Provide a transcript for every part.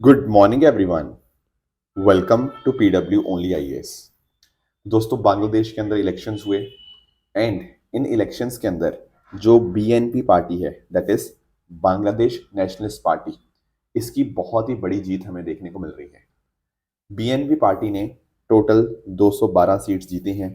Good morning everyone. Welcome to PW only IAS. दोस्तों, बांग्लादेश के अंदर इलेक्शंस हुए एंड इन इलेक्शंस के अंदर जो बीएनपी पार्टी है, that is Bangladesh nationalist party, इसकी बहुत ही बड़ी जीत हमें देखने को मिल रही है। बीएनपी पार्टी ने टोटल 212 सीट्स जीती हैं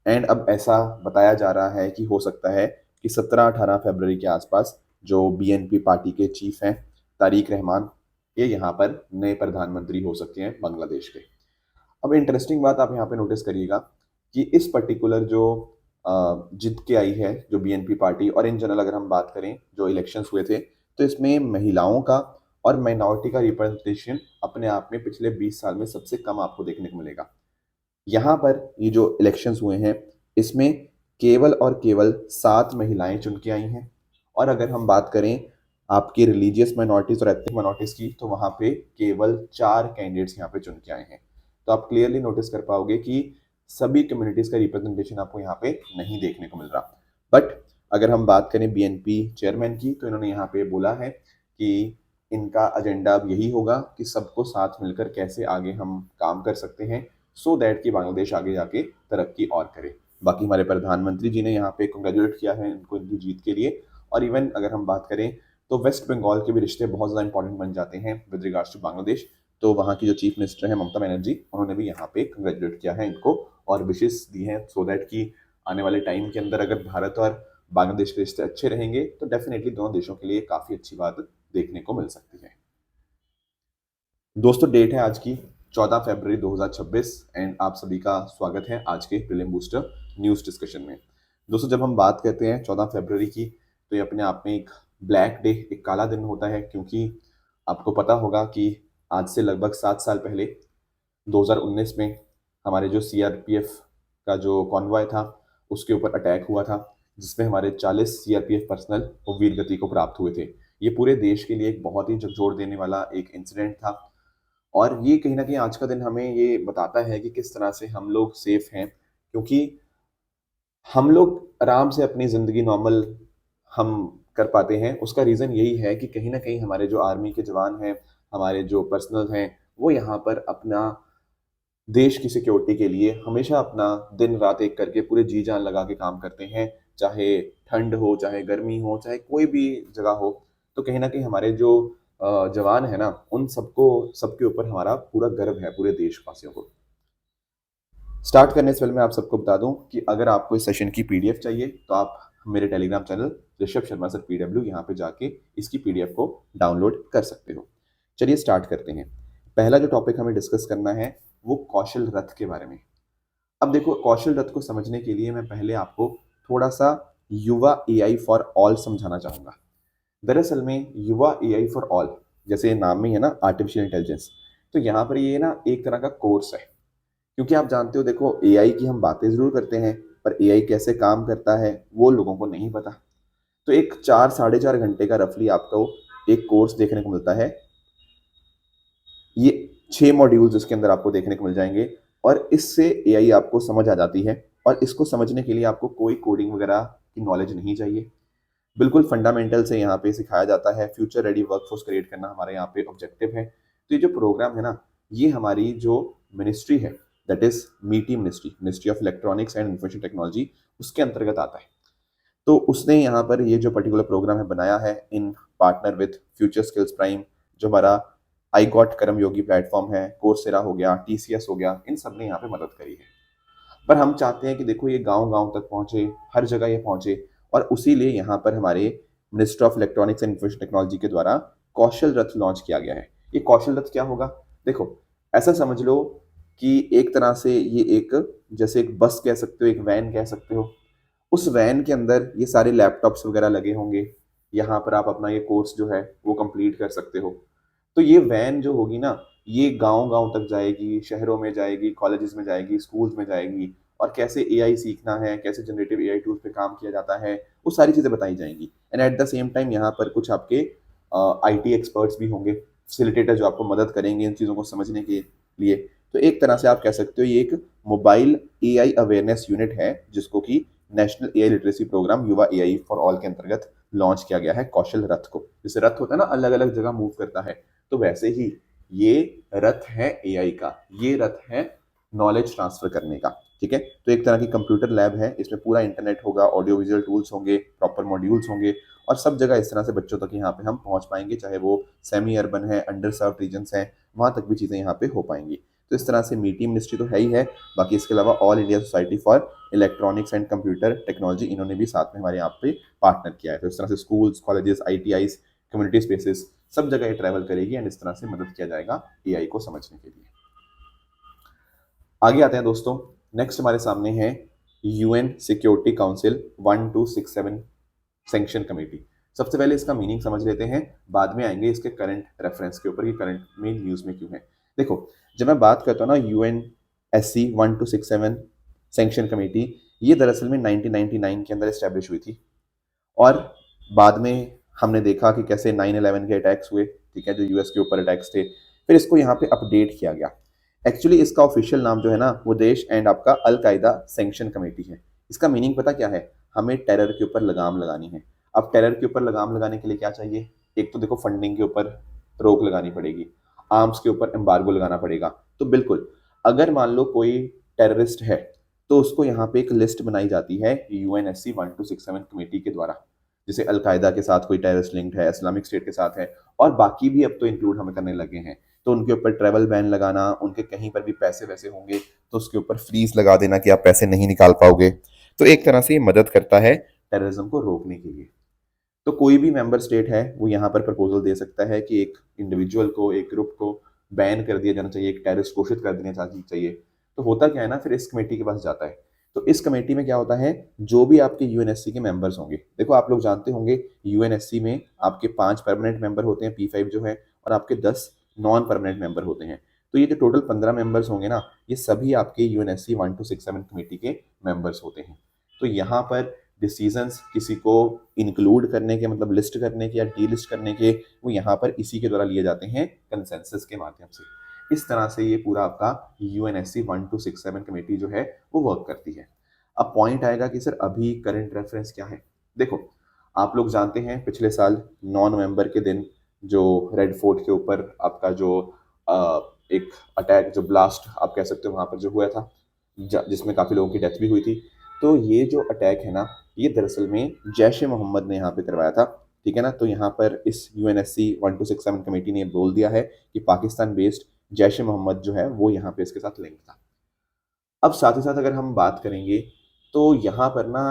एंड अब ऐसा बताया जा रहा है कि हो सकता है कि 17-18 फरवरी के आसपास जो बीएनपी पार्टी के चीफ हैं तारिक रहमान, ये यहाँ पर नए प्रधानमंत्री हो सकते हैं बांग्लादेश के। अब इंटरेस्टिंग बात आप यहाँ पे नोटिस करिएगा कि इस पर्टिकुलर जो जीत के आई है जो बीएनपी पार्टी, और इन जनरल अगर हम बात करें जो इलेक्शंस हुए थे, तो इसमें महिलाओं का और माइनॉरिटी का रिप्रेजेंटेशन अपने आप में पिछले 20 साल में सबसे कम आपको देखने को मिलेगा। यहाँ पर ये जो इलेक्शंस हुए हैं, इसमें केवल और केवल 7 महिलाएं चुन के आई हैं। और अगर हम बात करें आपकी रिलीजियस माइनॉरिटीज़ और एथनिक माइनॉरिटीज़ की, तो वहाँ पे केवल 4 कैंडिडेट्स यहाँ पे चुन के आए हैं। तो आप क्लियरली नोटिस कर पाओगे कि सभी कम्युनिटीज़ का रिप्रेजेंटेशन आपको यहाँ पे नहीं देखने को मिल रहा। बट अगर हम बात करें बीएनपी चेयरमैन की, तो इन्होंने यहाँ पे बोला है कि इनका एजेंडा अब यही होगा कि सबको साथ मिलकर कैसे आगे हम काम कर सकते हैं, सो दैट कि बांग्लादेश आगे जाके तरक्की और करे। बाकी हमारे प्रधानमंत्री जी ने यहाँ पे कंग्रेचुलेट किया है इनको इनकी जीत के लिए। और इवन अगर हम बात करें तो वेस्ट बंगाल के भी रिश्ते बहुत ज़्यादा इंपॉर्टेंट बन जाते हैं विद रिगार्ड्स टू बांग्लादेश। तो वहाँ की जो चीफ मिनिस्टर है ममता बनर्जी, उन्होंने भी यहाँ पे कंग्रेचुलेट किया है इनको और विशेष दी हैं, सो दैट कि आने वाले टाइम के अंदर अगर भारत और बांग्लादेश के रिश्ते अच्छे रहेंगे तो डेफिनेटली दोनों देशों के लिए काफ़ी अच्छी बात देखने को मिल सकती है। दोस्तों, डेट है आज की 14 फरवरी 2026 एंड आप सभी का स्वागत है आज के प्रीलिम बूस्टर न्यूज़ डिस्कशन में। दोस्तों, जब हम बात करते हैं 14 फरवरी की, तो ये अपने आप में एक ब्लैक डे, एक काला दिन होता है, क्योंकि आपको पता होगा कि आज से लगभग 7 साल पहले 2019 में हमारे जो सीआरपीएफ का जो कॉन्वॉय था उसके ऊपर अटैक हुआ था, जिसमें हमारे 40 सीआरपीएफ पर्सनल वो वीर गति को प्राप्त हुए थे। ये पूरे देश के लिए एक बहुत ही झकझोर देने वाला एक इंसिडेंट था और ये कहीं न कहीं आज का दिन हमें ये बताता है कि किस तरह से हम लोग सेफ हैं, क्योंकि हम लोग आराम से अपनी ज़िंदगी नॉर्मल हम कर पाते हैं। उसका रीज़न यही है कि कहीं न कहीं हमारे जो आर्मी के जवान हैं, हमारे जो पर्सनल हैं, वो यहाँ पर अपना देश की सिक्योरिटी के लिए हमेशा अपना दिन-रात एक करके पूरे जी-जान लगा के काम करते हैं। चाहे ठंड हो, चाहे गर्मी हो, चाहे कोई भी जगह हो। तो कहीं न कहीं हमारे जो जवान हैं ना, उन सबको सबके ऊपर हमारा पूरा गर्व है, पूरे देशवासियों को। स्टार्ट करने से पहले मैं आप सबको बता दूं कि अगर आपको इस सेशन की पीडीएफ चाहिए तो आप मेरे Telegram channel Rishabh Sharma sir PW यहाँ पे जाके इसकी पीडीएफ को डाउनलोड कर सकते हो। चलिए स्टार्ट करते हैं। पहला जो टॉपिक हमें डिस्कस करना है वो कौशल रथ के बारे में। अब देखो, कौशल रथ को समझने के लिए मैं पहले आपको थोड़ा सा युवा एआई फॉर ऑल समझाना चाहूंगा। दरअसल में युवा एआई फॉर ऑल, जैसे नाम में है ना आर्टिफिशियल इंटेलिजेंस, तो यहाँ पर ये ना एक तरह का कोर्स है। क्योंकि आप जानते हो, देखो, एआई की हम बातें ज़रूर करते हैं पर एआई कैसे काम करता है वो लोगों को नहीं पता। तो एक 4 साढ़े 4 घंटे का रफली आपको एक कोर्स देखने को मिलता है। ये 6 मॉड्यूल्स इसके अंदर आपको देखने को मिल जाएंगे और इससे एआई आपको समझ आ जाती है। और इसको समझने के लिए आपको कोई कोडिंग वगैरह की नॉलेज नहीं चाहिए। बिल्कुल फंडामेंटल से यहाँ पे सिखाया जाता है। फ्यूचर रेडी वर्कफोर्स क्रिएट करना हमारे यहाँ पे ऑब्जेक्टिव है। तो ये जो प्रोग्राम है ना, ये हमारी जो मिनिस्ट्री है, दैट इज मीटी ministry, ministry of electronics and information technology, उसके अंतर्गत आता है। तो उसने यहाँ पर ये जो पर्टिकुलर प्रोग्राम है बनाया है in partner with future skills prime, जो हमारा आई गॉट कर्मयोगी प्लेटफॉर्म है, कोर्सेरा हो गया, टीसीएस हो गया, इन सब ने यहाँ पे मदद करी है। पर हम चाहते हैं कि देखो ये गांव-गांव तक पहुंचे, हर जगह ये पहुंचे, और उसी लिए यहाँ पर हमारे minister of electronics and information technology के द्वारा कौशल रथ लॉन्च किया गया है। ये कौशल रथ क्या होगा? देखो, ऐसा समझ लो कि एक तरह से ये एक, जैसे एक बस कह सकते हो, एक वैन कह सकते हो। उस वैन के अंदर ये सारे लैपटॉप्स वगैरह लगे होंगे। यहाँ पर आप अपना ये कोर्स जो है वो कंप्लीट कर सकते हो। तो ये वैन जो होगी ना, ये गाँव-गाँव तक जाएगी, शहरों में जाएगी, कॉलेजेस में जाएगी, स्कूल्स में जाएगी, और कैसे एआई सीखना है, कैसे जनरेटिव एआई टूल्स पे काम किया जाता है, वो सारी चीज़ें बताई जाएँगी। And at the same time यहाँ पर कुछ आपके आईटी एक्सपर्ट्स भी होंगे, फैसिलिटेटर, जो आपको मदद करेंगे इन चीज़ों को समझने के लिए। तो एक तरह से आप कह सकते हो ये एक मोबाइल एआई अवेयरनेस यूनिट है, जिसको कि नेशनल एआई लिटरेसी प्रोग्राम युवा एआई फॉर ऑल के अंतर्गत लॉन्च किया गया है, कौशल रथ को। जैसे रथ होता है ना, अलग-अलग जगह मूव करता है, तो वैसे ही ये रथ है एआई का, ये रथ है नॉलेज ट्रांसफर करने का। ठीक है, तो एक तरह की कंप्यूटर लैब है, इसमें पूरा इंटरनेट होगा, ऑडियो विजुअल टूल्स होंगे, प्रॉपर मॉड्यूल्स होंगे, और सब जगह इस तरह से बच्चों तक यहाँ पे हम पहुंच पाएंगे, चाहे वो सेमी अर्बन है, अंडर सर्व रीजन्स हैं, वहां तक भी चीज़ें यहाँ पे हो पाएंगी। तो इस तरह से मीटी मिनिस्ट्री तो है ही है, बाकी इसके अलावा all India society for electronics and computer technology, इन्होंने भी साथ में हमारे यहाँ पे पार्टनर किया है। तो इस तरह से schools, colleges, ITIs, community spaces, सब जगह ये ट्रैवल करेगी एंड इस तरह से मदद किया जाएगा एआई को समझने के लिए। आगे आते हैं दोस्तों, नेक्स्ट हमारे सामने है UN security council 1267 sanction committee. सबसे पहले इसका मीनिंग समझ लेते हैं, बाद में आएंगे इसके करंट रेफरेंस के ऊपर कि करंट में न्यूज में क्यों है। देखो, जब मैं बात करता हूँ ना यूएन SC 1267 सैंक्शन कमेटी, ये दरअसल में 1999 के अंदर एस्टेब्लिश हुई थी, और बाद में हमने देखा कि कैसे 9/11 के अटैक्स हुए, ठीक है, जो यूएस के ऊपर अटैक्स थे, फिर इसको यहाँ पे अपडेट किया गया। एक्चुअली इसका ऑफिशियल नाम जो है ना वो देश एंड आपका अल कायदा सैंक्शन कमेटी है। इसका मीनिंग पता क्या है, हमें टेरर के ऊपर लगाम लगानी है। अब टेरर के ऊपर लगाम लगाने के लिए क्या चाहिए, एक तो देखो फंडिंग के ऊपर रोक लगानी पड़ेगी, आर्म्स के ऊपर एम्बार्गो लगाना पड़ेगा। तो बिल्कुल, अगर मान लो कोई टेररिस्ट है तो उसको यहाँ पे एक लिस्ट बनाई जाती है UNSC 1267 कमेटी के द्वारा, जैसे अलकायदा के साथ कोई टेररिस्ट लिंक्ड है, इस्लामिक स्टेट के साथ है, और बाकी भी अब तो इंक्लूड हमें करने लगे हैं। तो उनके ऊपर ट्रैवल बैन लगाना, उनके कहीं पर भी पैसे वैसे होंगे तो उसके ऊपर फ्रीज लगा देना कि आप पैसे नहीं निकाल पाओगे। तो एक तरह से ये मदद करता है टेररिज्म को रोकने के लिए। तो कोई भी मेंबर स्टेट है वो यहाँ पर प्रपोजल दे सकता है कि एक इंडिविजुअल को, एक ग्रुप को बैन कर दिया जाना चाहिए, एक टेररिस्ट घोषित कर देना चाहिए। तो होता क्या है ना, फिर इस कमेटी के पास जाता है। तो इस कमेटी में क्या होता है, जो भी आपके यूएनएससी के मेंबर्स होंगे, देखो आप लोग जानते होंगे यूएनएससी में आपके 5 परमानेंट मेंबर होते हैं, P5 जो है, और आपके 10 नॉन परमानेंट मेंबर होते हैं। तो ये जो टोटल 15 मेंबर्स होंगे ना, ये सभी आपके UNSC 1267 कमेटी के मेंबर्स होते हैं। तो यहाँ पर डिसीजंस किसी को इंक्लूड करने के, मतलब लिस्ट करने के या डी लिस्ट करने के, वो यहाँ पर इसी के द्वारा लिए जाते हैं कंसेंसस के माध्यम से। इस तरह से ये पूरा आपका UNSC 1267 कमेटी जो है वो वर्क करती है। अब पॉइंट आएगा कि सर अभी करंट रेफरेंस क्या है। देखो, आप लोग जानते हैं पिछले साल 9 नवंबर के दिन जो रेड फोर्ट के ऊपर आपका जो एक अटैक, जो ब्लास्ट आप कह सकते हो वहां पर जो हुआ था, जिसमें काफी लोगों की डेथ भी हुई थी। तो ये जो अटैक है ना, ये दरअसल में जैश ए मोहम्मद ने यहाँ पे करवाया था। ठीक है ना, तो यहाँ पर इस UNSC 1267 कमेटी ने बोल दिया है कि पाकिस्तान बेस्ड जैश ए मोहम्मद जो है वो यहाँ पे इसके साथ लिंक था। अब साथ ही साथ अगर हम बात करेंगे तो यहाँ पर ना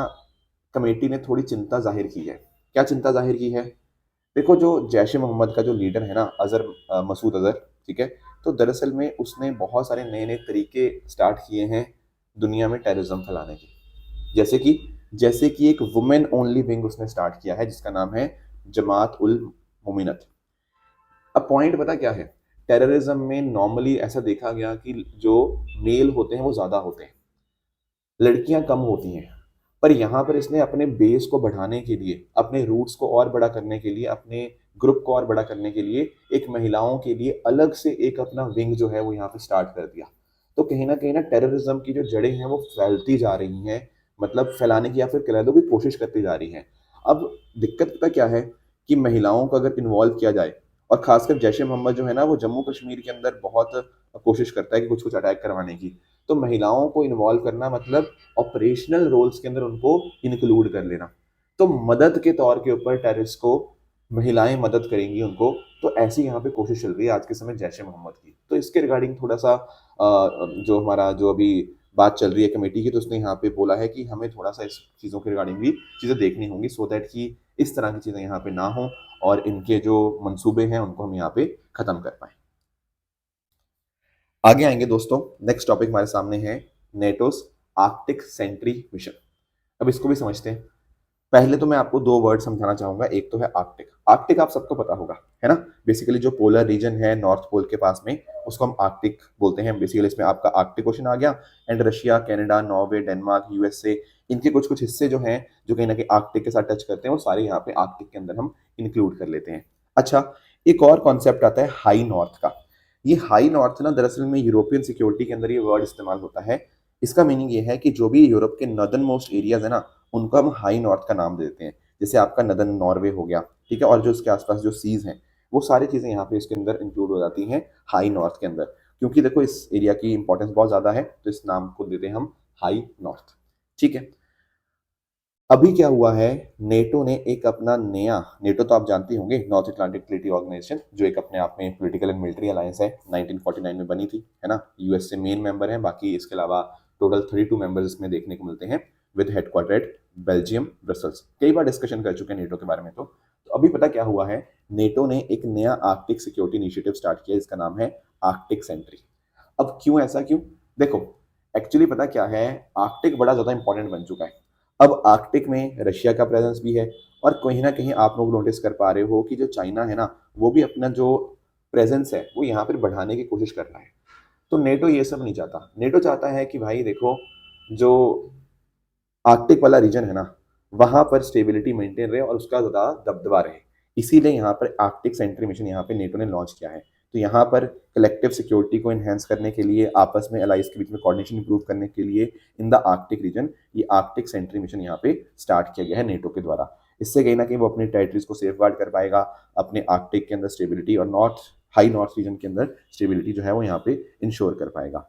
कमेटी ने थोड़ी चिंता जाहिर की है। क्या चिंता जाहिर की है, देखो जो जैश ए मोहम्मद का जो लीडर है ना, मसूद अजहर, ठीक है, तो दरअसल में उसने बहुत सारे नए नए तरीके स्टार्ट किए हैं दुनिया में टेररिज्म फैलाने के। जैसे कि एक वुमेन ओनली विंग उसने स्टार्ट किया है जिसका नाम है जमात उल मोमिनत। अब पॉइंट पता क्या है, टेररिज्म में नॉर्मली ऐसा देखा गया कि जो मेल होते हैं वो ज्यादा होते हैं, लड़कियां कम होती हैं। पर यहाँ पर इसने अपने बेस को बढ़ाने के लिए, अपने रूट्स को और बड़ा करने के लिए, अपने ग्रुप को और बड़ा करने के लिए एक महिलाओं के लिए अलग से एक अपना विंग जो है वो यहाँ पे स्टार्ट कर दिया। तो कहीं ना टेररिज्म की जो जड़ें हैं वो फैलती जा रही हैं, मतलब फैलाने की या फिर कह दो कि कोशिश करती जा रही हैं। अब दिक्कत पता क्या है कि महिलाओं को अगर इन्वॉल्व किया जाए, और खासकर जैश ए मोहम्मद जो है ना वो जम्मू कश्मीर के अंदर बहुत कोशिश करता है कि कुछ कुछ अटैक करवाने की, तो महिलाओं को इन्वॉल्व करना मतलब ऑपरेशनल रोल्स के अंदर उनको इंक्लूड कर लेना। तो मदद के तौर के ऊपर टेररिस्ट को महिलाएं मदद करेंगी उनको। तो ऐसी यहाँ पे कोशिश चल रही है आज के समय जैश ए मोहम्मद की। तो इसके रिगार्डिंग थोड़ा सा जो हमारा जो अभी बात चल रही है कमेटी की, तो उसने यहाँ पे बोला है कि हमें थोड़ा सा इस चीज़ों के रिगार्डिंग भी चीज़ें देखनी होंगी, सो दैट कि इस तरह की चीज़ें यहाँ पे ना हो और इनके जो मंसूबे हैं उनको हम यहाँ पे खत्म कर पाए। आगे आएंगे दोस्तों, नेक्स्ट टॉपिक हमारे सामने है नेटोस आर्कटिक सेंट्री मिशन। अब इसको भी समझते हैं। पहले तो मैं आपको 2 वर्ड समझाना चाहूंगा, एक तो है आर्कटिक। आर्कटिक आप सबको पता होगा, है ना, बेसिकली जो पोलर रीजन है नॉर्थ पोल के पास में उसको हम आर्कटिक बोलते हैं। बेसिकली इसमें आपका आर्कटिक ओशन आ गया, and Russia, Canada, Norway, Denmark, USA, इनके कुछ कुछ हिस्से जो हैं जो कहीं ना कहीं आर्कटिक के साथ टच करते हैं, वो सारे यहाँ पे आर्कटिक के अंदर हम इंक्लूड कर लेते हैं। अच्छा, एक और कॉन्सेप्ट आता है हाई नॉर्थ का। ये हाई नॉर्थ ना दरअसल में यूरोपियन सिक्योरिटी के अंदर ये वर्ड इस्तेमाल होता है। इसका मीनिंग ये है कि जो भी यूरोप के नॉर्दर्न मोस्ट एरियाज है ना, उनको हम हाई नॉर्थ का नाम देते हैं। जैसे आपका नदन नॉर्वे हो गया, ठीक है, और जो उसके आसपास जो सीज हैं, वो सारी चीज़ें यहाँ पे इसके अंदर इंक्लूड हो जाती हैं हाई नॉर्थ के अंदर। क्योंकि देखो इस एरिया की इंपॉर्टेंस बहुत ज़्यादा है, तो इस नाम को देते हैं हम हाई नॉर्थ। ठीक है, अभी क्या हुआ है, नेटो ने एक अपना नया, नेटो तो आप जानते होंगे, नॉर्थ अटलांटिक ट्रीटी ऑर्गेनाइजेशन, जो एक अपने आप में पॉलिटिकल एंड मिलिट्री अलायंस है, 1949 में बनी थी, है ना। यूएस से मेन मेंबर है, बाकी इसके अलावा टोटल 32 मेंबर्स इसमें देखने को मिलते हैं, with headquarter at Belgium Brussels. कई बार डिस्कशन कर चुके हैं नेटो के बारे में। तो अभी पता क्या हुआ है, नेटो ने एक नया आर्कटिक सिक्योरिटी इनिशिएटिव स्टार्ट किया, जिसका नाम है आर्कटिक सेंट्री। अब क्यों ऐसा क्यों, देखो एक्चुअली पता क्या है, आर्कटिक बड़ा ज्यादा इंपॉर्टेंट बन चुका है। अब आर्कटिक में रशिया का प्रेजेंस भी है, और कहीं ना कहीं आप लोग नोटिस कर पा रहे हो कि जो चाइना है ना, वो भी अपना जो प्रेजेंस है वो यहाँ पर बढ़ाने की कोशिश कर रहा है। तो नेटो ये सब नहीं चाहता, नेटो चाहता है कि भाई देखो, जो आर्कटिक वाला रीजन है ना, वहां पर स्टेबिलिटी मेंटेन रहे और उसका ज्यादा दबदबा रहे। इसीलिए यहाँ पर आर्कटिक सेंट्री मिशन यहाँ पे नेटो ने लॉन्च किया है। तो यहाँ पर कलेक्टिव सिक्योरिटी को एनहेंस करने के लिए, आपस में अलाइज के बीच में कोऑर्डिनेशन इंप्रूव करने के लिए इन द आर्कटिक रीजन, ये आर्कटिक सेंट्री मिशन यहाँ पे स्टार्ट किया गया है नेटो के द्वारा। इससे कहीं ना कहीं वो अपनी टेरिटरीज को सेफ गार्ड कर पाएगा, अपने आर्कटिक के अंदर स्टेबिलिटी और नॉर्थ, हाई नॉर्थ रीजन के अंदर स्टेबिलिटी जो है वो यहाँ पे इंश्योर कर पाएगा।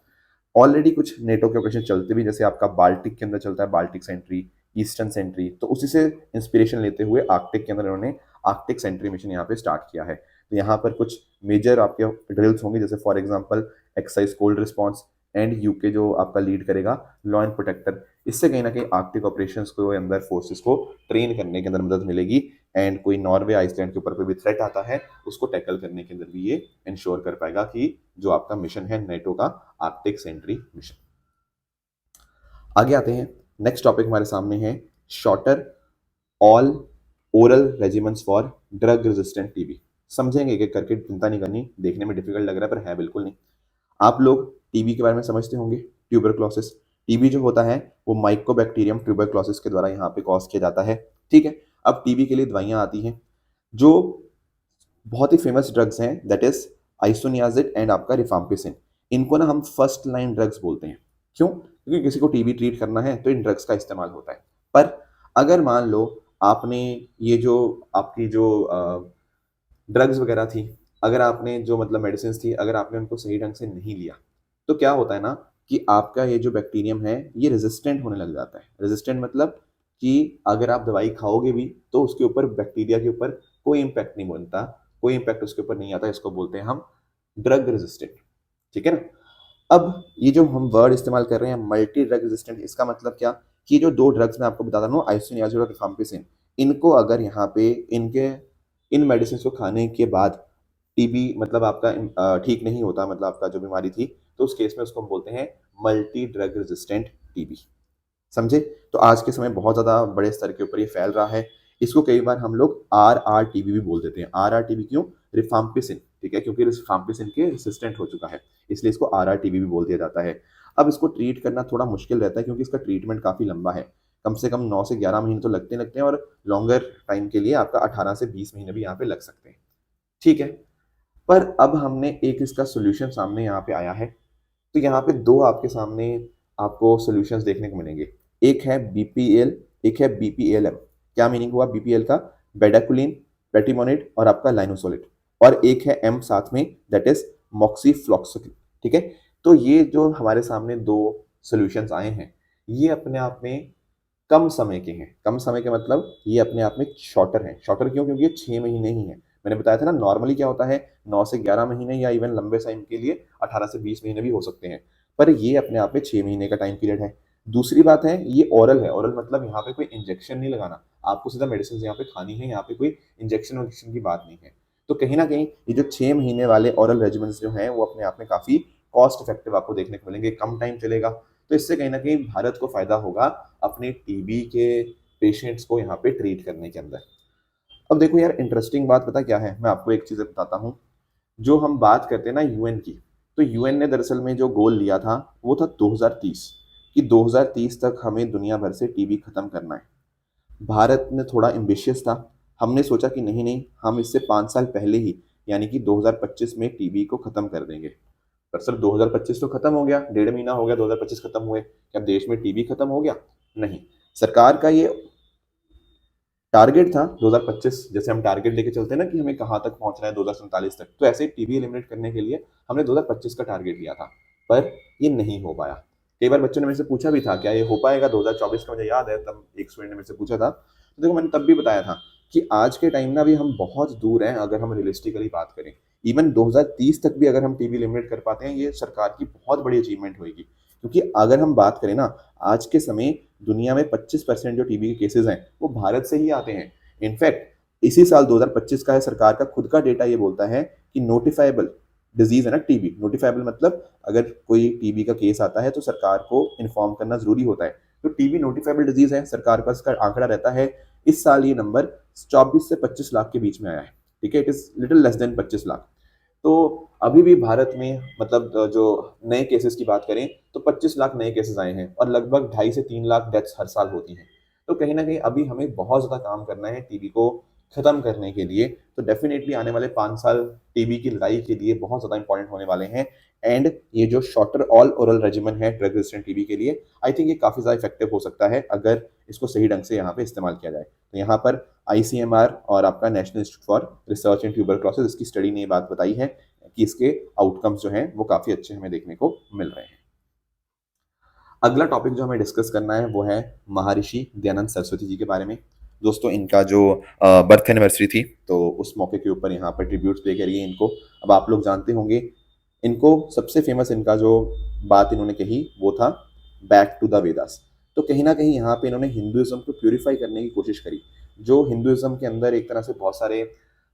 ऑलरेडी कुछ नेटो के ऑपरेशन चलते भी, जैसे आपका बाल्टिक के अंदर चलता है बाल्टिक सेंट्री, ईस्टर्न सेंट्री, तो उसी से इंस्पिरेशन लेते हुए आर्कटिक के अंदर उन्होंने आर्कटिक सेंट्री मिशन यहाँ पे स्टार्ट किया है। तो यहाँ पर कुछ मेजर आपके ड्रिल्स होंगे, जैसे for example exercise cold response, and UK जो आपका लीड करेगा लॉ एंड प्रोटेक्टर। इससे कहीं ना कहीं आर्कटिक ऑपरेशंस को अंदर फोर्सेस को ट्रेन करने के अंदर मदद मिलेगी, एंड कोई नॉर्वे आइसलैंड के ऊपर कोई भी थ्रेट आता है उसको टैकल करने के अंदर भी ये इंश्योर कर पाएगा कि जो आपका मिशन है नेटो का आर्कटिक सेंट्री मिशन। आगे आते हैं, नेक्स्ट टॉपिक हमारे सामने है shorter all oral regiments for drug resistant TB. समझेंगे एक एक करके, चिंता नहीं करनी, देखने में डिफिकल्ट लग रहा है पर है बिल्कुल नहीं। आप लोग टीबी के बारे में समझते होंगे, ट्यूबरक्लोसिस। टीबी जो होता है वो माइकोबैक्टीरियम ट्यूबरक्लोसिस के द्वारा यहाँ पे कॉज किया जाता है। ठीक है, अब टीबी के लिए दवाइयाँ आती हैं, जो बहुत ही फेमस ड्रग्स हैं, दैट इज आइसोनियाजिड एंड आपका रिफाम्पिसिन। इनको ना हम फर्स्ट लाइन ड्रग्स बोलते हैं। क्यों? क्योंकि किसी को टीबी ट्रीट करना है तो इन ड्रग्स का इस्तेमाल होता है। पर अगर मान लो आपने ये जो आपकी जो ड्रग्स वगैरह थी, अगर आपने जो मतलब मेडिसिन थी, अगर आपने उनको सही ढंग से नहीं लिया, तो क्या होता है ना कि आपका ये जो बैक्टीरियम है ये रेजिस्टेंट होने लग जाता है। रेजिस्टेंट मतलब कि अगर आप दवाई खाओगे भी तो उसके ऊपर, बैक्टीरिया के ऊपर कोई इम्पैक्ट नहीं बनता, कोई इम्पैक्ट उसके ऊपर नहीं आता। इसको बोलते हैं हम ड्रग रेजिस्टेंट। ठीक है ना। अब ये जो हम वर्ड इस्तेमाल कर रहे हैं मल्टी ड्रग रेजिस्टेंट, इसका मतलब क्या, कि जो दो ड्रग्स मैं आपको बता रहा हूँ आइसोनियाजिड और रिफाम्पिसिन, इनको अगर यहाँ पे इनके इन मेडिसिन को खाने के बाद टीबी मतलब आपका ठीक नहीं होता, मतलब आपका जो बीमारी थी, तो उस केस में उसको हम बोलते हैं मल्टी ड्रग रेजिस्टेंट टीबी। समझे? तो आज के समय बहुत ज़्यादा बड़े स्तर के ऊपर ये फैल रहा है। इसको कई बार हम लोग आर टीबी भी बोल देते हैं। आर टीबी क्यों? रिफाम्पिसिन, ठीक है, क्योंकि रिफाम्पिसिन के रेसिस्टेंट हो चुका है, इसलिए इसको आर टीबी भी बोल दिया जाता है। अब इसको ट्रीट करना थोड़ा मुश्किल रहता है, क्योंकि इसका ट्रीटमेंट काफ़ी लंबा है, कम से कम 9 से 11 महीने तो लगते हैं, और लॉन्गर टाइम के लिए आपका 18 से 20 महीने भी यहाँ पे लग सकते हैं। ठीक है, पर अब हमने एक इसका सोल्यूशन सामने यहाँ पे आया है। तो यहाँ पे दो आपके सामने आपको सॉल्यूशंस देखने को मिलेंगे, एक है बीपीएल, एक है बीपीएलएम। क्या मीनिंग हुआ बीपीएल का? बेडाकुलिन, पेटिमोनेट और आपका लाइनोसोलेट, और एक है एम साथ में, दैट इज मॉक्सीफ्लॉक्सासिन। ठीक है, तो ये जो हमारे सामने दो सॉल्यूशंस आए हैं, ये अपने आप में कम समय के हैं। कम समय के मतलब ये अपने आप में शॉर्टर हैं। शॉर्टर क्यों? क्योंकि ये 6 महीने ही है। मैंने बताया था ना, नॉर्मली क्या होता है 9 से 11 महीने, या इवन लंबे टाइम के लिए 18 से 20 महीने भी हो सकते हैं, पर ये अपने आप में 6 महीने का टाइम पीरियड है। दूसरी बात है, ये ओरल है। ओरल मतलब यहाँ पे कोई इंजेक्शन नहीं लगाना, आपको सीधा मेडिसिन यहाँ पे खानी है, यहाँ पे कोई इंजेक्शन वजेक्शन की बात नहीं है। तो कहीं ना कहीं ये जो 6 महीने वाले ओरल रेजिमेंट्स जो हैं वो अपने आप में काफी कॉस्ट इफेक्टिव आपको देखने को मिलेंगे, कम टाइम चलेगा। तो इससे कहीं ना कहीं भारत को फायदा होगा अपने टीबी के पेशेंट्स को यहाँ पे ट्रीट करने के अंदर। अब देखो यार, इंटरेस्टिंग बात पता क्या है, मैं आपको एक चीज बताता हूँ। जो हम बात करते हैं ना यूएन की, तो यूएन ने दरअसल में जो गोल लिया था वो था 2030, कि 2030 तक हमें दुनिया भर से टीबी खत्म करना है। भारत ने थोड़ा एम्बिशियस था, हमने सोचा कि नहीं नहीं, हम इससे 5 साल पहले ही, यानी कि 2025 में टीबी को खत्म कर देंगे। पर सर 2025 तो खत्म हो गया, 1.5 महीना हो गया 2025 खत्म हुए, क्या देश में टीबी खत्म हो गया? नहीं। सरकार का ये टारगेट था 2025, जैसे हम टारगेट लेके चलते हैं ना कि हमें कहाँ तक पहुंचना है 2047 तक, तो ऐसे ही टीबी एलिमिनेट करने के लिए हमने 2025 का टारगेट लिया था, पर ये नहीं हो पाया। कई बार बच्चों ने मेरे से पूछा भी था क्या ये हो पाएगा 2024 का, मुझे याद है तब एक स्टूडेंट ने मेरे से पूछा था, तो देखो मैंने तब भी बताया था कि आज के टाइम में अभी हम बहुत दूर हैं अगर हम रियलिस्टिकली बात करें। इवन 2030 तक भी अगर हम टीबी एलिमिनेट कर पाते हैं, ये सरकार की बहुत बड़ी अचीवमेंट होगी। क्योंकि अगर हम बात करें ना, आज के समय दुनिया में 25% जो टीबी के केसेस हैं वो भारत से ही आते हैं। इनफैक्ट इसी साल 2025 का है, सरकार का खुद का डेटा ये बोलता है कि नोटिफाइबल डिजीज है ना टीबी, नोटिफाइबल मतलब अगर कोई टीबी का केस आता है तो सरकार को इन्फॉर्म करना जरूरी होता है। तो टीबी नोटिफाइबल डिजीज है, सरकार का इसका आंकड़ा रहता है। इस साल ये नंबर 24 से 25 लाख के बीच में आया है। ठीक है, it is little less than 25 lakh. तो अभी भी भारत में मतलब जो नए केसेस की बात करें तो 25 लाख नए केसेस आए हैं और लगभग 2.5 से 3 लाख डेथ्स हर साल होती हैं। तो कहीं ना कहीं अभी हमें बहुत ज़्यादा काम करना है टीबी को खत्म करने के लिए। तो डेफिनेटली आने वाले 5 साल टीबी की लड़ाई के लिए बहुत ज़्यादा इंपॉर्टेंट होने वाले हैं। एंड ये जो शॉर्टर ऑल ओरल रेजिमेन है ड्रग रेजिस्टेंट टीबी के लिए, आई थिंक ये काफ़ी ज़्यादा इफेक्टिव हो सकता है अगर इसको सही ढंग से यहाँ पे इस्तेमाल किया जाए। तो यहाँ पर आईसीएमआर और आपका national institute for research in tuberculosis, इसकी स्टडी ने ये बात बताई है कि इसके आउटकम्स जो हैं वो काफ़ी अच्छे हमें देखने को मिल रहे हैं। अगला टॉपिक जो हमें डिस्कस करना है वो है महर्षि दयानंद सरस्वती जी के बारे में। दोस्तों इनका जो बर्थ एनिवर्सरी थी तो उस मौके के ऊपर यहाँ पर ट्रिब्यूट पे करिए इनको। अब आप लोग जानते होंगे इनको सबसे फेमस इनका जो बात इन्होंने कही वो था बैक टू द वेदास। तो कहीं ना कहीं यहाँ पे इन्होंने हिंदुइज्म को प्यूरिफाई करने की कोशिश करी। जो हिंदुइज्म के अंदर एक तरह से बहुत सारे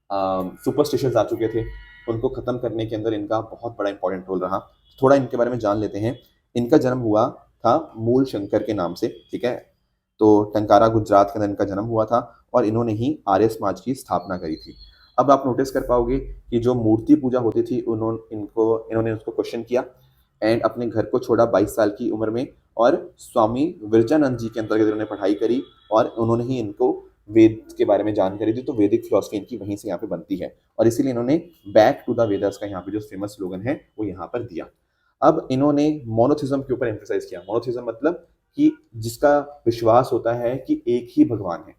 सुपरस्टिशंस आ चुके थे, उनको खत्म करने के अंदर इनका बहुत बड़ा इंपॉर्टेंट रोल रहा। थोड़ा इनके बारे में जान लेते हैं। इनका जन्म हुआ था मूल शंकर के नाम से, ठीक है। तो टंकारा गुजरात के अंदर इनका जन्म हुआ था और इन्होंने ही आर्य समाज की स्थापना करी थी। अब आप नोटिस कर पाओगे कि जो मूर्ति पूजा होती थी इन्होंने उसको क्वेश्चन किया एंड अपने घर को छोड़ा 22 साल की उम्र में और स्वामी विरजानंद जी के अंतर्गत इन्होंने पढ़ाई करी और उन्होंने ही इनको वेद के बारे में जानकारी दी। तो वैदिक फिलोसफी इनकी वहीं से यहाँ पे बनती है और इसीलिए इन्होंने बैक टू द वेदास का यहाँ पे जो फेमस स्लोगन है वो यहाँ पर दिया। अब इन्होंने मोनोथिज्म के ऊपर एम्फेसाइज किया। मोनोथिज्म मतलब कि जिसका विश्वास होता है कि एक ही भगवान है।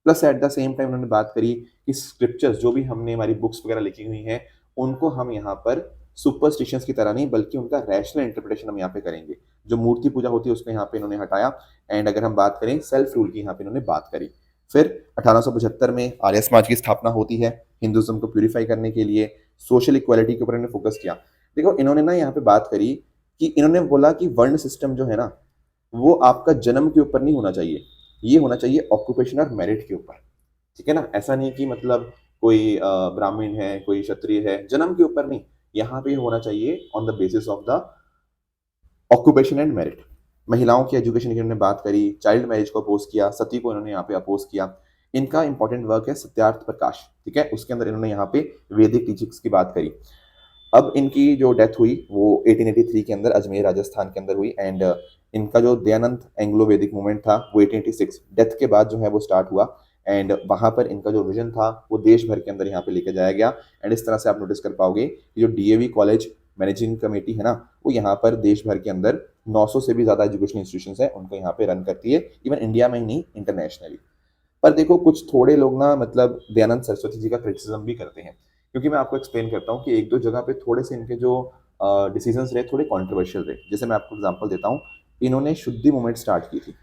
Plus at the same time उन्होंने बात करी कि स्क्रिप्चर्स जो भी हमने हमारी बुक्स वगैरह लिखी हुई हैं उनको हम यहाँ पर सुपरस्टिशंस की तरह नहीं बल्कि उनका रैशनल इंटरप्रिटेशन हम यहाँ पे करेंगे। जो मूर्ति पूजा होती है उसको यहाँ पे इन्होंने हटाया एंड अगर हम बात करें सेल्फ रूल की यहाँ पे इन्होंने बात करी। फिर 1875 में आर्य समाज की स्थापना होती है हिंदुज्म को प्यूरिफाई करने के लिए। सोशल इक्वालिटी के ऊपर इन्होंने फोकस किया। देखो इन्होंने ना यहाँ पे बात करी कि इन्होंने बोला कि वर्ण सिस्टम जो है ना वो आपका जन्म के ऊपर नहीं होना चाहिए, ये होना चाहिए ऑक्यूपेशन और मेरिट के ऊपर। ठीक है ना, ऐसा नहीं कि मतलब कोई ब्राह्मण है कोई क्षत्रिय है, जन्म के ऊपर नहीं, यहाँ पे होना चाहिए on the basis of the occupation and merit. महिलाओं की एजुकेशन की इन्होंने बात करी, चाइल्ड मैरिज को अपोज किया, सती को इन्होंने यहाँ पे अपोज किया। इनका इंपॉर्टेंट वर्क है सत्यार्थ प्रकाश, ठीक है, उसके अंदर इन्होंने यहाँ पे वैदिक टीचिंग्स की बात करी। अब इनकी जो डेथ हुई वो 1883 के अंदर अजमेर राजस्थान के अंदर हुई एंड इनका जो दयानंद एंग्लो वैदिक मूवमेंट था वो 1886 डेथ के बाद जो है वो स्टार्ट हुआ एंड वहां पर इनका जो विजन था वो देश भर के अंदर यहाँ पे लेकर जाया गया। एंड इस तरह से आप नोटिस कर पाओगे कि जो डीएवी कॉलेज मैनेजिंग कमेटी है ना वो यहाँ पर देश भर के अंदर 900 से भी ज्यादा एजुकेशन इंस्टीट्यूशंस है उनको यहाँ पे रन करती है, इवन इंडिया में ही नहीं इंटरनेशनली। पर देखो कुछ थोड़े लोग ना मतलब दयानंद सरस्वती जी का क्रिटिसिज्म भी करते हैं, क्योंकि मैं आपको एक्सप्लेन करता हूँ कि एक दो जगह पे थोड़े से इनके जो डिसीजंस रहे थोड़े कॉन्ट्रोवर्शियल रहे। जैसे मैं आपको एग्जांपल देता हूँ, इन्होंने शुद्धि मूवमेंट स्टार्ट की थी।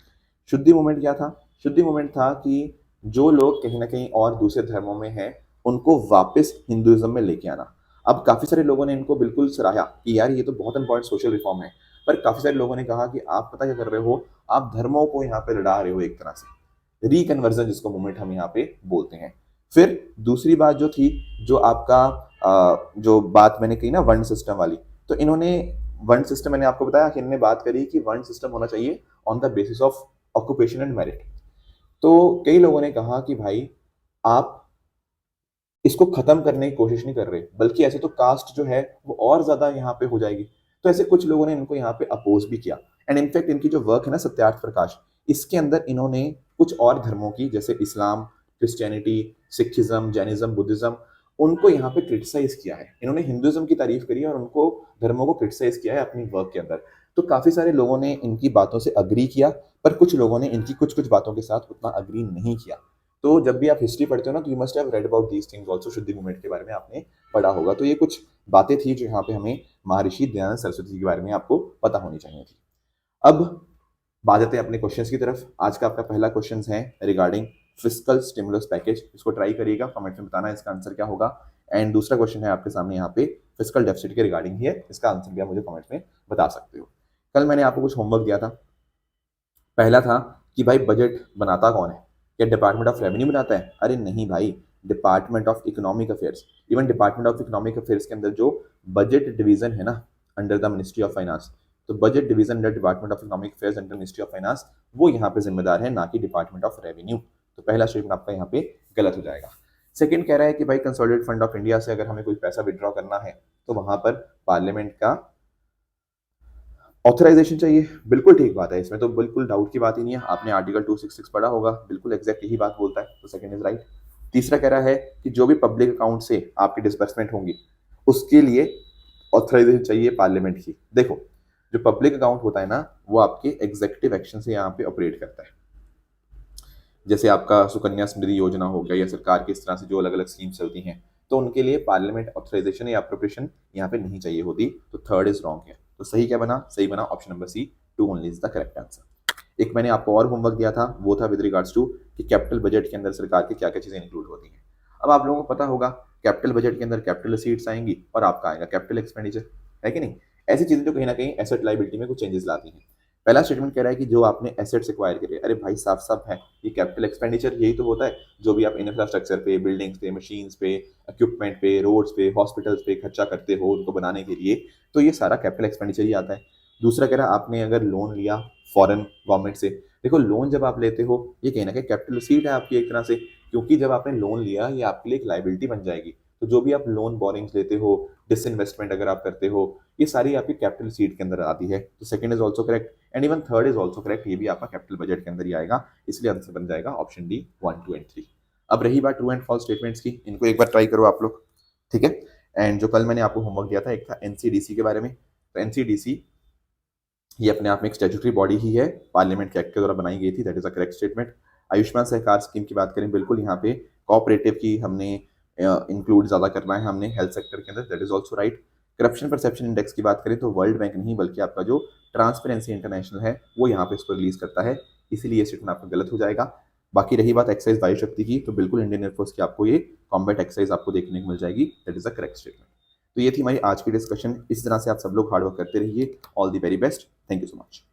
शुद्धि मूवमेंट क्या था? शुद्धि मूवमेंट था कि जो लोग कहीं ना कहीं और दूसरे धर्मों में हैं उनको वापस हिंदुइज्म में लेके आना। अब काफी सारे लोगों ने इनको बिल्कुल सराहा कि यार ये तो बहुत इंपॉर्टेंट सोशल रिफॉर्म है, पर काफी सारे लोगों ने कहा कि आप पता क्या कर रहे हो, आप धर्मों को यहाँ पे लड़ा रहे हो एक तरह से, रिकन्वर्जन जिसको मूवमेंट हम यहाँ पे बोलते हैं। फिर दूसरी बात जो थी, जो आपका जो बात मैंने कही ना वर्ण सिस्टम वाली, तो इन्होंने वर्ण सिस्टम, मैंने आपको बताया कि इन्होंने बात करी कि वर्ण सिस्टम होना चाहिए on the basis of occupation and merit. तो कई लोगों ने कहा कि भाई आप इसको खत्म करने की कोशिश नहीं कर रहे, बल्कि ऐसे तो कास्ट जो है वो और ज्यादा यहाँ पे हो जाएगी। तो ऐसे कुछ लोगों ने इनको यहाँ पे अपोज भी किया। एंड इनफैक्ट इनकी जो वर्क है ना सत्यार्थ प्रकाश, इसके अंदर इन्होंने कुछ और धर्मों की जैसे इस्लाम, क्रिश्चियनिटी, सिखिज्म, जैनिज्म, बुद्धिज्म, उनको यहाँ पे क्रिटिसाइज किया है। इन्होंने हिंदुइज्म की तारीफ करी है और उनको धर्मों को क्रिटिसाइज किया है अपनी वर्क के अंदर। तो काफी सारे लोगों ने इनकी बातों से अग्री किया, पर कुछ लोगों ने इनकी कुछ कुछ बातों के साथ उतना अग्री नहीं किया। तो जब भी आप हिस्ट्री पढ़ते हो ना, तो you must have read about these things also, शुद्धि मूवमेंट के बारे में आपने पढ़ा होगा। तो ये कुछ बातें थी जो यहाँ पे हमें महर्षि दयानंद सरस्वती जी के बारे में आपको पता होनी चाहिए थी। अब बात आते हैं अपने क्वेश्चंस की तरफ। आज का आपका पहला क्वेश्चन है रिगार्डिंग फिस्कल स्टिमुलस पैकेज। इसको ट्राई करिएगा, कमेंट में बताना इसका आंसर क्या होगा। एंड दूसरा क्वेश्चन है आपके सामने यहाँ पे फिस्कल डेफिसिट के रिगार्डिंग ही है, इसका आंसर भी आप मुझे कमेंट में बता सकते हो। कल मैंने आपको कुछ होमवर्क दिया था। पहला था कि भाई बजट बनाता कौन है? क्या डिपार्टमेंट ऑफ रेवेन्यू बनाता है? अरे नहीं भाई, department of economic affairs. Even department of economic affairs के अंदर जो बजट डिवीजन है ना, under the ministry of finance, तो budget division under department of economic affairs under ministry of finance, वो यहाँ पे जिम्मेदार है, ना कि डिपार्टमेंट ऑफ रेवेन्यू। तो पहला स्टेटमेंट आपका यहाँ पे गलत हो जाएगा। सेकंड कह रहा है कि भाई कंसोलिडेटेड फंड ऑफ इंडिया से अगर हमें कोई पैसा विड्रॉ करना है तो वहां पर पार्लियामेंट का ऑथराइजेशन चाहिए। बिल्कुल ठीक बात है, इसमें तो बिल्कुल डाउट की बात ही नहीं है। आपने आर्टिकल 266 पढ़ा होगा, बिल्कुल एग्जैक्ट यही बात बोलता है, तो सेकंड इज राइट। तीसरा कह रहा है कि जो भी पब्लिक अकाउंट से आपकी डिस्बर्समेंट होंगी उसके लिए ऑथराइजेशन चाहिए पार्लियामेंट की। देखो, जो पब्लिक अकाउंट होता है ना, वो आपके एग्जीक्यूटिव एक्शन से यहाँ पे ऑपरेट करता है। जैसे आपका सुकन्या समृद्धि योजना हो गया या सरकार की इस तरह से जो अलग अलग स्कीम चलती हैं, तो उनके लिए पार्लियामेंट ऑथराइजेशन या अप्रोप्रिएशन यहाँ पे नहीं चाहिए होती। तो थर्ड इज रॉन्ग है। तो सही क्या बना? सही बना option number C, 2 only is the correct answer. एक मैंने आपको और होमवर्क दिया था, वो था विद रिगार्ड्स टू कि कैपिटल बजट के अंदर सरकार की क्या क्या चीजें इंक्लूड होती हैं। अब आप लोगों को पता होगा कैपिटल बजट के अंदर कैपिटल रिसीट्स आएंगी और आपका आएगा कैपिटल एक्सपेंडिचर, है कि नहीं? ऐसी चीजें जो कहीं ना कहीं एसेट लायबिलिटी में कुछ चेंजेस लाती हैं। पहला स्टेटमेंट कह रहा है कि जो आपने एसेट्स एक्वायर करे, अरे भाई साफ साफ है, ये कैपिटल एक्सपेंडिचर यही तो होता है। जो भी आप इंफ्रास्ट्रक्चर पे, बिल्डिंग्स पे, मशीन्स पे, इक्विपमेंट पे, रोड्स पे, हॉस्पिटल्स पे खर्चा करते हो उनको बनाने के लिए, तो ये सारा कैपिटल एक्सपेंडिचर ही आता है। दूसरा कह रहा है आपने अगर लोन लिया फॉरेन गवर्नमेंट से, देखो लोन जब आप लेते हो ये कहीं ना कहीं कैपिटल रिसीट है आपकी एक तरह से, क्योंकि जब आपने लोन लिया ये आपके लिए एक लाइबिलिटी बन जाएगी। तो जो भी आप लोन बोरिंग्स लेते हो, डिसइन्वेस्टमेंट अगर आप करते हो, ये सारी आपकी कैपिटल रिसीट के अंदर आती है। तो second is also correct and even third is also correct, ये भी आपका कैपिटल बजट के अंदर ही आएगा। इसलिए आंसर बन जाएगा ऑप्शन डी 1, 2 एंड 3। अब रही बात ट्रू एंड फॉल्स स्टेटमेंट्स की, इनको एक बार ट्राई करो आप लोग, ठीक है? एंड जो कल मैंने आपको होमवर्क दिया था, एक था एनसीडीसी के बारे में। तो एनसीडीसी ये अपने आप में एक स्टैट्यूटरी बॉडी ही है, पार्लियामेंट के एक्ट के द्वारा बनाई गई थी, that is a correct statement. Ayushman Sahakar scheme की बात करें, बिल्कुल यहाँ पे कोऑपरेटिव की हमने इंक्लूड ज्यादा करना है हमने हेल्थ सेक्टर के अंदर, that is also right. Corruption perception index की बात करें तो वर्ल्ड बैंक नहीं बल्कि आपका जो ट्रांसपेरेंसी इंटरनेशनल है वो यहाँ पे इसको रिलीज करता है, इसीलिए ये स्टेटमेंट आपका गलत हो जाएगा। बाकी रही बात एक्सरसाइज वायु शक्ति की, तो बिल्कुल इंडियन एयरफोर्स की आपको ये कॉम्बैट एक्सरसाइज आपको देखने को मिल जाएगी, that is a correct statement. तो ये थी हमारी आज की डिस्कशन। इस तरह से आप सब लोग हार्डवर्क करते रहिए। All the very best, thank you so much.